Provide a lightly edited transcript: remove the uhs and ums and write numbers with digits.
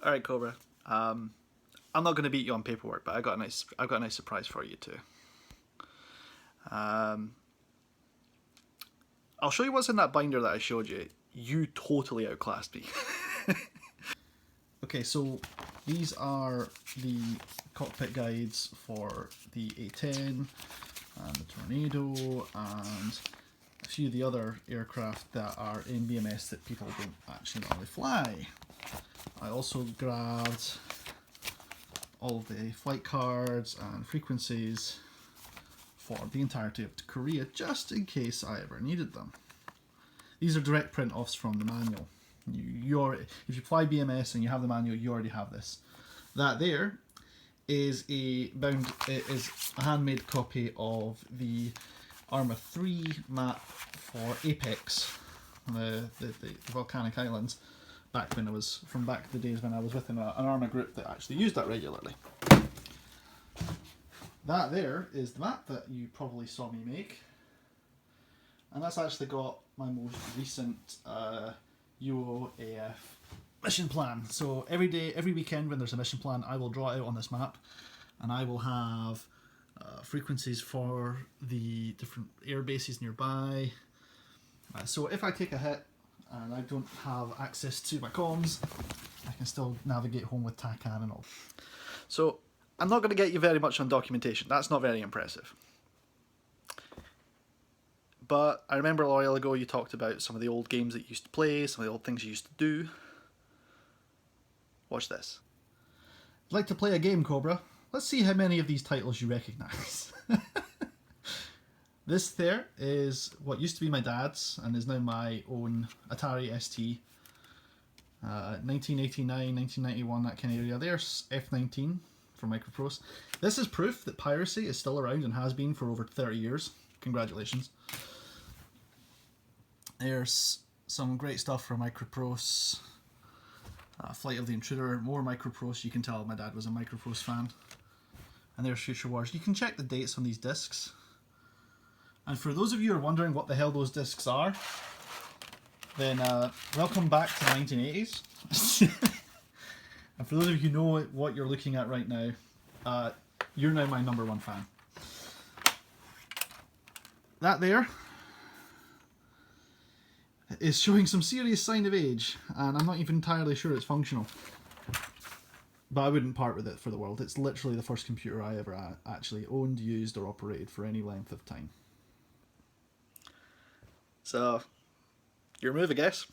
All right, Cobra. I'm not going to beat you on paperwork, but I've got a nice surprise for you too. I'll show you what's in that binder that I showed you. You totally outclassed me. Okay, so these are the cockpit guides for the A10 and the Tornado and a few of the other aircraft that are in BMS that people don't actually normally fly. I also grabbed all of the flight cards and frequencies for the entirety of Korea, just in case I ever needed them. These are direct print-offs from the manual. If you fly BMS and you have the manual, you already have this. That there is a handmade copy of the Arma 3 map for Apex, the volcanic islands, back in the days when I was within an Arma group that actually used that regularly. That there is the map that you probably saw me make, and that's actually got my most recent UOAF mission plan. So every weekend when there's a mission plan, I will draw it out on this map, and I will have frequencies for the different air bases nearby. So if I take a hit and I don't have access to my comms, I can still navigate home with TACAN and all. So I'm not going to get you very much on documentation. That's not very impressive. But I remember a while ago you talked about some of the old games that you used to play, some of the old things you used to do. Watch this. I'd like to play a game, Cobra. Let's see how many of these titles you recognise. This there is what used to be my dad's and is now my own Atari ST. 1989, 1991, that kind of area. There's F-19 from Microprose. This is proof that piracy is still around and has been for over 30 years. Congratulations. There's some great stuff from Microprose. Flight of the Intruder, more Microprose. You can tell my dad was a Microprose fan. And there's Future Wars. You can check the dates on these discs. And for those of you who are wondering what the hell those discs are, then welcome back to the 1980s. And for those of you who know what you're looking at right now, you're now my #1 fan. That there is showing some serious sign of age, and I'm not even entirely sure it's functional. But I wouldn't part with it for the world. It's literally the first computer I ever actually owned, used, or operated for any length of time. So, your move, I guess.